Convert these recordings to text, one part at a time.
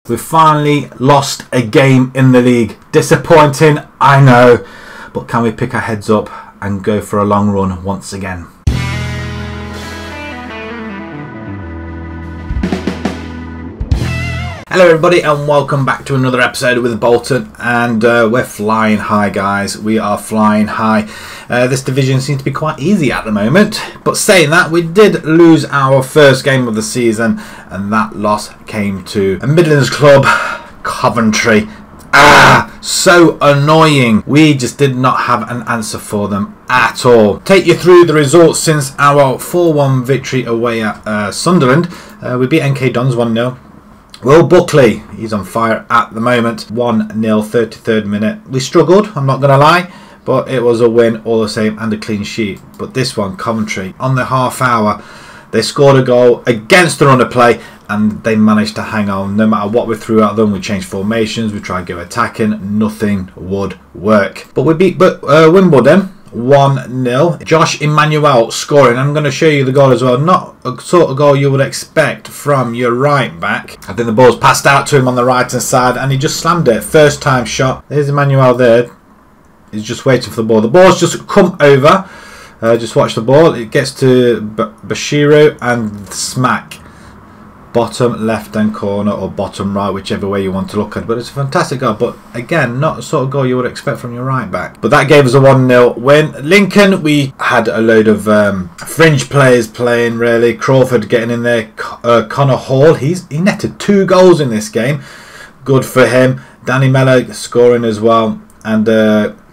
We've finally lost a game in the league. Disappointing, I know, but can we pick our heads up and go for a long run once again? Hello everybody and welcome back to another episode with Bolton, and we're flying high, guys. We are flying high. This division seems to be quite easy at the moment, but saying that, we did lose our first game of the season, and that loss came to a Midlands club, Coventry. So annoying. We just did not have an answer for them at all. Take you through the results since our 4-1 victory away at Sunderland. We beat NK Dons 1-0. Will Buckley, he's on fire at the moment. 1-0, 33rd minute. We struggled, I'm not going to lie, but it was a win all the same and a clean sheet. But this one, Coventry, on the half hour, they scored a goal against the run of play and they managed to hang on. No matter what we threw at them, we changed formations, we tried to go attacking, nothing would work. But we beat Wimbledon 1-0. Josh Emmanuel scoring. I'm going to show you the goal as well. Not a sort of goal you would expect from your right back. I think the ball's passed out to him on the right hand side and he just slammed it. First time shot. There's Emmanuel there. He's just waiting for the ball. The ball's just come over. Just watch the ball. It gets to Bashiru and smack. Bottom left hand corner or bottom right, whichever way you want to look at it. But it's a fantastic goal, but again, not the sort of goal you would expect from your right back. But that gave us a 1-0 win. Lincoln, we had a load of fringe players playing, really. Crawford getting in there. Connor Hall, he netted 2 goals in this game. Good for him. Danny Mellor scoring as well, and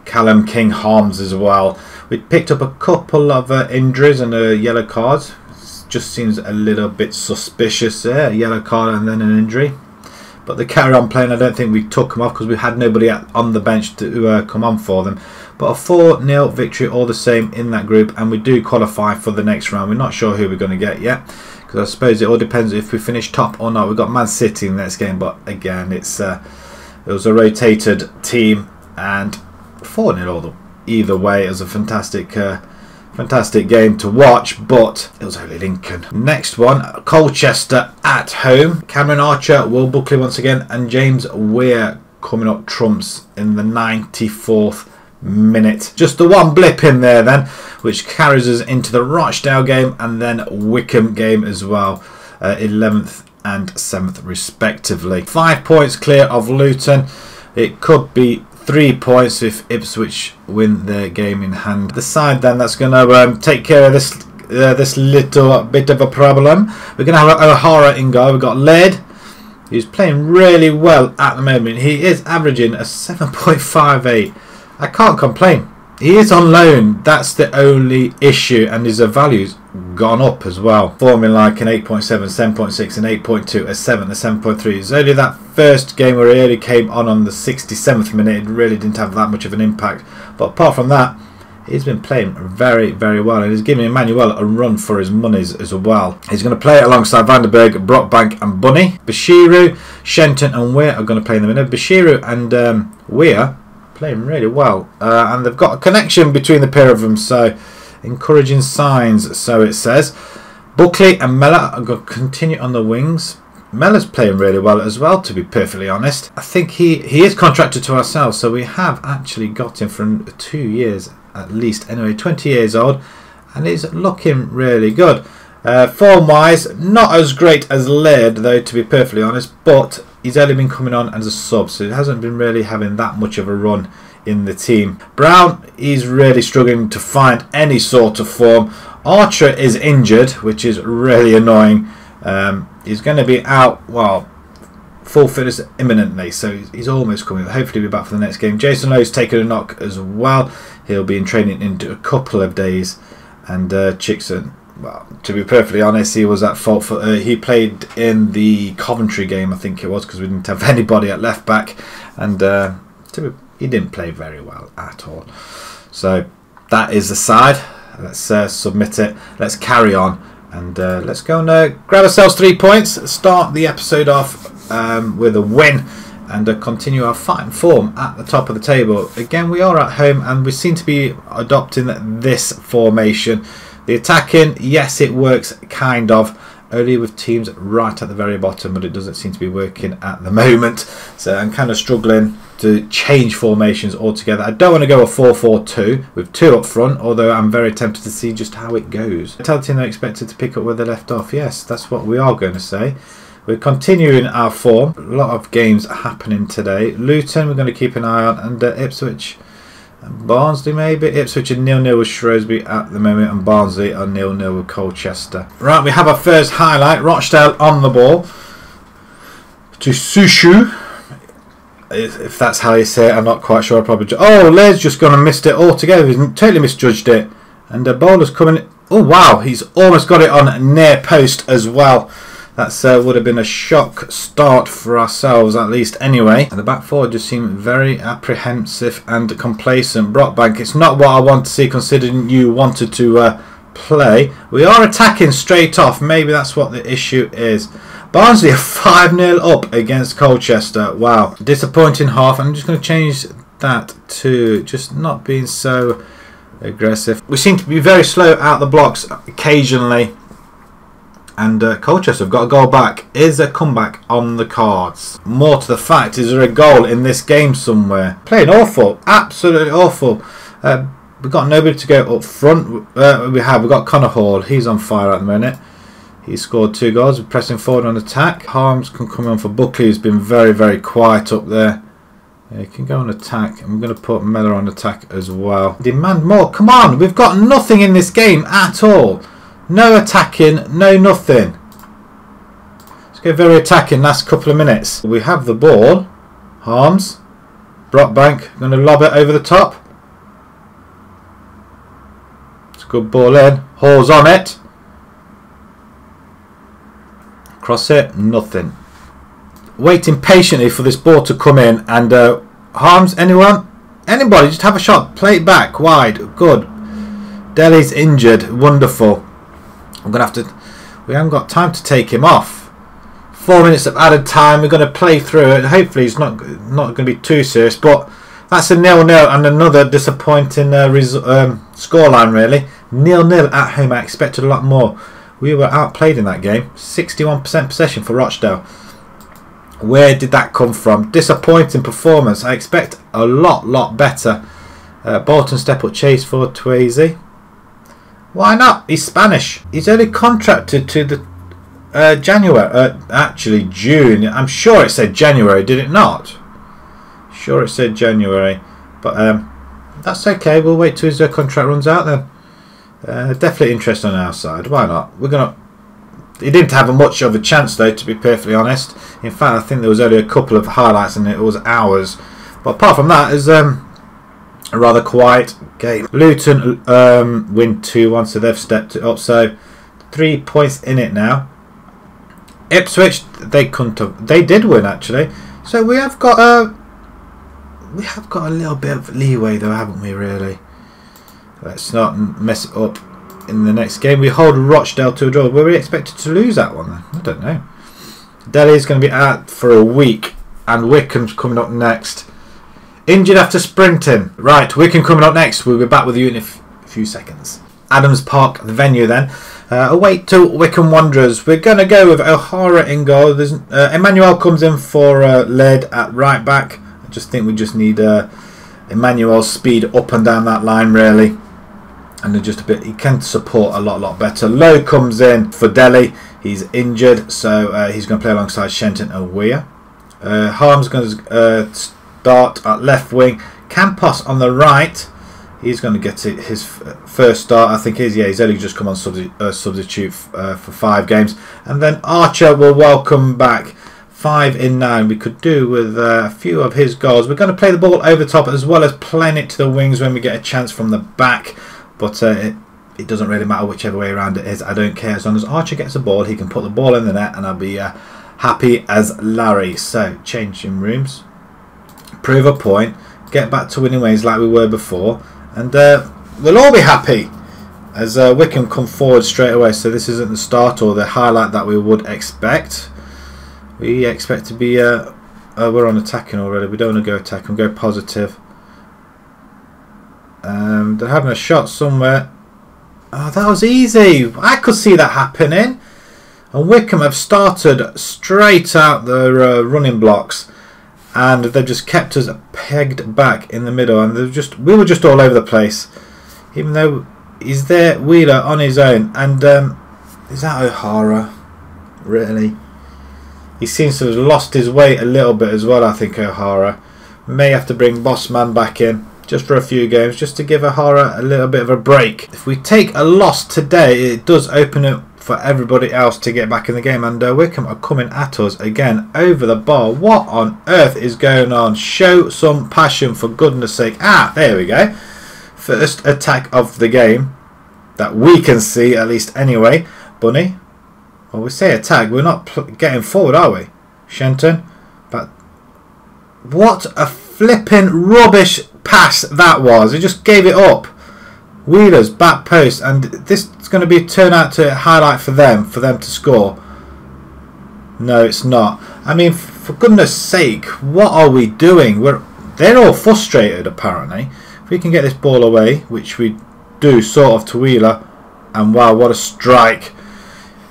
Callum King Harms as well. We picked up a couple of injuries and yellow cards. Just seems a little bit suspicious there. A yellow card and then an injury. But they carry on playing. I don't think we took them off because we had nobody on the bench to come on for them. But a 4-0 victory all the same in that group, and we do qualify for the next round. We're not sure who we're going to get yet, because I suppose it all depends if we finish top or not. We've got Man City in the next game, but again, it was a rotated team, and 4-0 either way. It was a fantastic game to watch, but it was only Lincoln. Next one, Colchester at home. Cameron Archer, Will Buckley once again, and James Weir coming up trumps in the 94th minute. Just the one blip in there then, which carries us into the Rochdale game and then Wycombe game as well, 11th and 7th respectively. 5 points clear of Luton. It could be 3 points if Ipswich win their game in hand. The side then that's going to take care of this little bit of a problem. We're going to have O'Hara in goal. We've got Laird, who's playing really well at the moment. He is averaging a 7.58. I can't complain. He is on loan. That's the only issue, and his value's gone up as well. Forming like an 8.7, 7.6, an 8.2, a 7, a 7.3. It's only that first game where he only came on the 67th minute. It really didn't have that much of an impact. But apart from that, he's been playing very, very well, and he's giving Emmanuel a run for his monies as well. He's going to play alongside Vandenberg, Brockbank and Bunny. Bashiru, Shenton and Weir are going to play in the middle. Bashiru and Weir playing really well, and they've got a connection between the pair of them, so encouraging signs, so it says. Buckley and Mellor are going to continue on the wings. Mellor's playing really well as well, to be perfectly honest. I think he is contracted to ourselves, so we have actually got him for 2 years at least. Anyway, 20 years old, and he's looking really good. Form wise, not as great as Laird though, to be perfectly honest, but he's only been coming on as a sub, so he hasn't been really having that much of a run in the team. Brown, he's really struggling to find any sort of form. Archer is injured, which is really annoying. He's going to be out, well, full fitness imminently, so he's almost coming. Hopefully he'll be back for the next game. Jason Lowe's taken a knock as well. He'll be in training in a couple of days. And Chickson, well, to be perfectly honest, he was at fault for. He played in the Coventry game, I think it was, because we didn't have anybody at left back, and he didn't play very well at all. So that is the side. Let's submit it. Let's carry on, and let's go and grab ourselves 3 points. Start the episode off with a win, and continue our fighting form at the top of the table. Again, we are at home, and we seem to be adopting this formation. The attacking, yes, it works kind of. only with teams right at the very bottom, but it doesn't seem to be working at the moment. So I'm kind of struggling to change formations altogether. I don't want to go a 4-4-2 with 2 up front, although I'm very tempted to see just how it goes. Tell the team they're expected to pick up where they left off. Yes, that's what we are going to say. We're continuing our form. A lot of games happening today. Luton we're going to keep an eye on, and Ipswich and Barnsley maybe. Ipswich are 0-0 with Shrewsbury at the moment, and Barnsley are 0-0 with Colchester. Right, we have our first highlight. Rochdale on the ball to Sushu. If that's how you say it, I'm not quite sure. I probably Lair's just gone and missed it altogether. He's totally misjudged it, and the bowler's coming. Oh wow, he's almost got it on near post as well. That would have been a shock start for ourselves, at least anyway. And the back four just seem very apprehensive and complacent. Brockbank, it's not what I want to see considering you wanted to play. We are attacking straight off. Maybe that's what the issue is. Barnsley are 5-0 up against Colchester. Wow. Disappointing half. I'm just going to change that to just not being so aggressive. We seem to be very slow out the blocks occasionally. And Colchester have got a goal back. Is a comeback on the cards? More to the fact, is there a goal in this game somewhere? Playing awful. Absolutely awful. We've got nobody to go up front. We've got Connor Hall. He's on fire at the minute. He scored 2 goals. We're pressing forward on attack. Harms can come on for Buckley, who's been very, very quiet up there. He can go on attack. And we're going to put Miller on attack as well. Demand more. Come on. We've got nothing in this game at all. No attacking, no nothing. Let's go very attacking last couple of minutes. We have the ball. Harms. Brockbank. Going to lob it over the top. It's a good ball in. Hall's on it. Cross it. Nothing. Waiting patiently for this ball to come in. And Harms, anyone? Anybody, just have a shot. Play it back. Wide. Good. Delhi's injured. Wonderful. I'm going to have to... We haven't got time to take him off. 4 minutes of added time. We're going to play through it. Hopefully it's not going to be too serious. But that's a 0-0 and another disappointing scoreline really. 0-0 at home. I expected a lot more. We were outplayed in that game. 61% possession for Rochdale. Where did that come from? Disappointing performance. I expect a lot better. Bolton step up chase for Twasey. Why not? He's Spanish. He's only contracted to the January. Actually, June. I'm sure it said January. Did it not? Sure, it said January. But that's okay. We'll wait till his contract runs out then. Definitely interest on our side. Why not? We're gonna. He didn't have much of a chance though, to be perfectly honest. In fact, I think there was only a couple of highlights and it was ours. But apart from that, is a rather quiet game. Luton win 2-1, so they've stepped it up. So 3 points in it now. Ipswich, they couldn't have. They did win actually. So we have got a little bit of leeway though, haven't we? Really. Let's not mess it up in the next game. We hold Rochdale to a draw. Were we expected to lose that one then? I don't know. Delhi's going to be out for a week, and Wycombe's coming up next. Injured after sprinting. Right, Wycombe coming up next. We'll be back with you in a few seconds. Adams Park, the venue then. Away to Wycombe Wanderers. We're going to go with O'Hara in goal. There's, Emmanuel comes in for Laird at right back. I just think we just need Emmanuel's speed up and down that line really. And just a bit, he can support a lot better. Lowe comes in for Delhi. He's injured, so he's going to play alongside Shenton and Weir. Harm's going to start at left wing. Campos on the right. He's going to get his first start. I think he's only just come on substitute for 5 games. And then Archer will welcome back. 5 in 9. We could do with a few of his goals. We're going to play the ball over the top as well as playing it to the wings when we get a chance from the back. But it doesn't really matter whichever way around it is. I don't care. As long as Archer gets the ball, he can put the ball in the net and I'll be happy as Larry. So, changing rooms. Prove a point. Get back to winning ways like we were before. And we'll all be happy as Wycombe come forward straight away. So this isn't the start or the highlight that we would expect. We expect to be... we're on attacking already. We don't want to go attack and go positive. They're having a shot somewhere. Oh, that was easy. I could see that happening. And Wycombe have started straight out the running blocks, and they've just kept us pegged back in the middle, and we were just all over the place. Even though he's there, Wheeler on his own, and is that O'Hara? Really? He seems to have lost his way a little bit as well, I think, O'Hara. May have to bring Bossman back in just for a few games, just to give O'Hara a little bit of a break. If we take a loss today, it does open up for everybody else to get back in the game, and Wycombe are coming at us again over the bar. What on earth is going on? Show some passion, for goodness sake. Ah, there we go. First attack of the game that we can see, at least anyway. Bunny. Well, we say attack, we're not getting forward, are we? Shenton. But what a flipping rubbish pass that was. He just gave it up. Wheeler's back post, and this is going to be a turnout to highlight for them to score. No, it's not. I mean, for goodness sake, what are we doing? They're all frustrated, apparently. If we can get this ball away, which we do sort of to Wheeler, and wow, what a strike.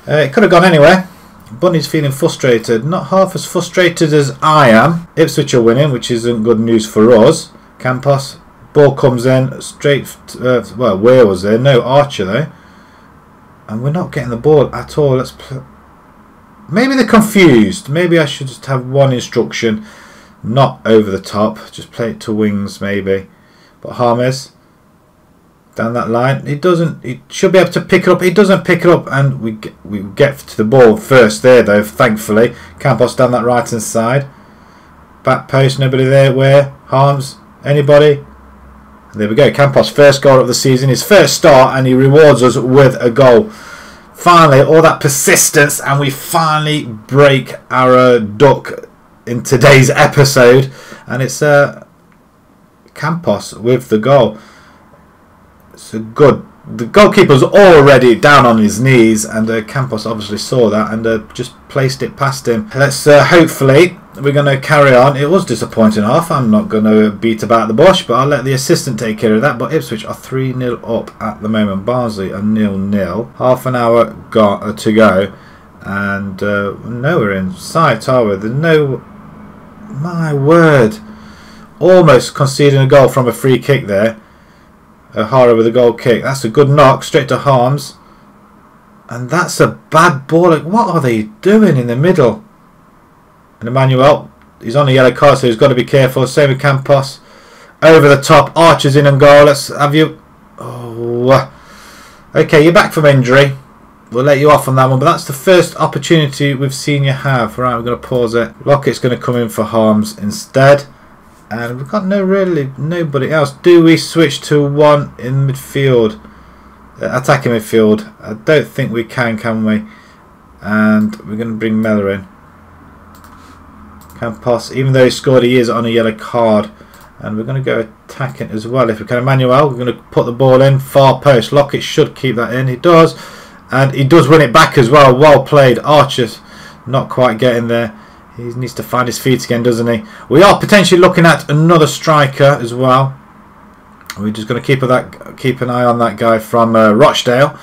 It could have gone anywhere. Bunny's feeling frustrated, not half as frustrated as I am. Ipswich are winning, which isn't good news for us. Campos. Ball comes in straight, well, Where was there? No, Archer though. And we're not getting the ball at all. Maybe they're confused. Maybe I should just have one instruction. Not over the top. Just play it to wings maybe. But Harmes. Down that line. He should be able to pick it up. He doesn't pick it up. And we get to the ball first there though, thankfully. Campos down that right hand side. Back post, nobody there. Where? Harmes? Anybody? There we go, Campos' first goal of the season, his first start, and he rewards us with a goal. Finally, all that persistence, and we finally break our duck in today's episode, and it's Campos with the goal. It's a good. The goalkeeper's already down on his knees, and Campos obviously saw that and just placed it past him. Let's hopefully. We're going to carry on. It was disappointing half. I'm not going to beat about the bush, but I'll let the assistant take care of that. But Ipswich are 3-0 up at the moment. Barnsley are 0-0. Half an hour to go. And nowhere in sight, are we? There's no... My word. Almost conceding a goal from a free kick there. O'Hara with a goal kick. That's a good knock. Straight to Harmes. And that's a bad ball. What are they doing in the middle? And Emmanuel, he's on a yellow card, so he's got to be careful. Same with Campos. Over the top. Archer's in and goal. Let's have you. Oh. Okay, you're back from injury. We'll let you off on that one. But that's the first opportunity we've seen you have. Right, we're going to pause it. Lockett's going to come in for Harmes instead. And we've got nobody else. Do we switch to one in midfield? Attacking midfield. I don't think we can we? And we're going to bring Mellor in. Campos, even though he scored, he is on a yellow card. And we're going to go attacking as well. If we can, Emmanuel, we're going to put the ball in. Far post. Lockett should keep that in. He does. And he does win it back as well. Well played. Archer's not quite getting there. He needs to find his feet again, doesn't he? We are potentially looking at another striker as well. We're just going to keep an eye on that guy from Rochdale.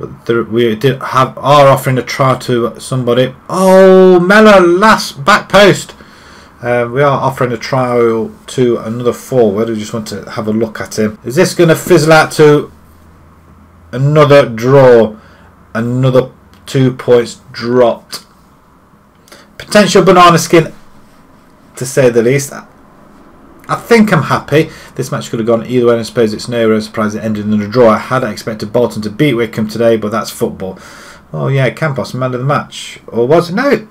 But we are offering a try to somebody. Oh, Mellor, last back post. We are offering a trial to another forward. We just want to have a look at him. Is this going to fizzle out to another draw? Another 2 points dropped. Potential banana skin, to say the least. I think I'm happy. This match could have gone either way, and I suppose it's no real surprise it ended in a draw. I had expected Bolton to beat Wycombe today, but that's football. Oh yeah, Campos, man of the match. Or was it? No.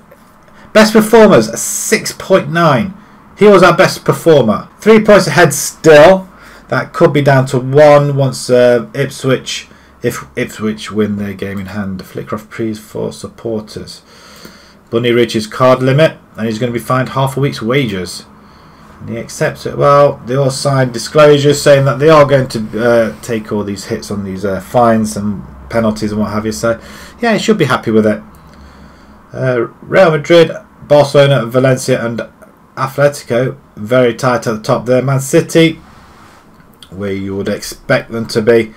Best performers, 6.9. He was our best performer. 3 points ahead still. That could be down to 1 once Ipswich, if Ipswich win their game in hand. Flickroff praise for supporters. Bunny reaches card limit, and he's going to be fined half a week's wages. And he accepts it. Well, they all signed disclosures saying that they are going to take all these hits on these fines and penalties and what have you. So, yeah, he should be happy with it. Real Madrid, Barcelona, Valencia and Atletico, very tight at the top there. Man City, where you would expect them to be.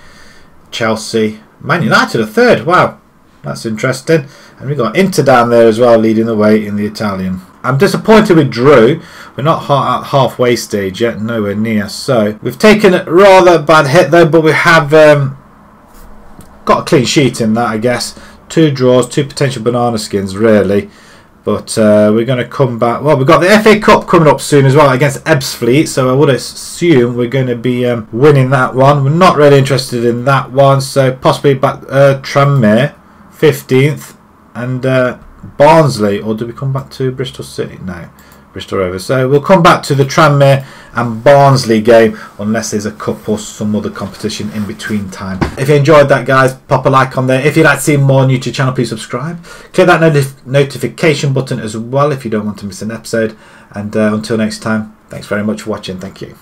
Chelsea, Man United a third. Wow. That's interesting. And we've got Inter down there as well, leading the way in the Italian. I'm disappointed we drew. We're not at halfway stage yet, nowhere near. So we've taken a rather bad hit though, but we have got a clean sheet in that, I guess. 2 draws, 2 potential banana skins, really. But we're going to come back. Well, we've got the FA Cup coming up soon as well against Ebbsfleet, so I would assume we're going to be winning that one. We're not really interested in that one, so possibly back Tranmere, 15th, and Barnsley. Or do we come back to Bristol City? No, Bristol Rovers. So we'll come back to the Tranmere and Barnsley game unless there's a cup or some other competition in between time. If you enjoyed that, guys, pop a like on there. If you'd like to see more new to the channel, please subscribe. Click that notification button as well if you don't want to miss an episode. And until next time, thanks very much for watching. Thank you.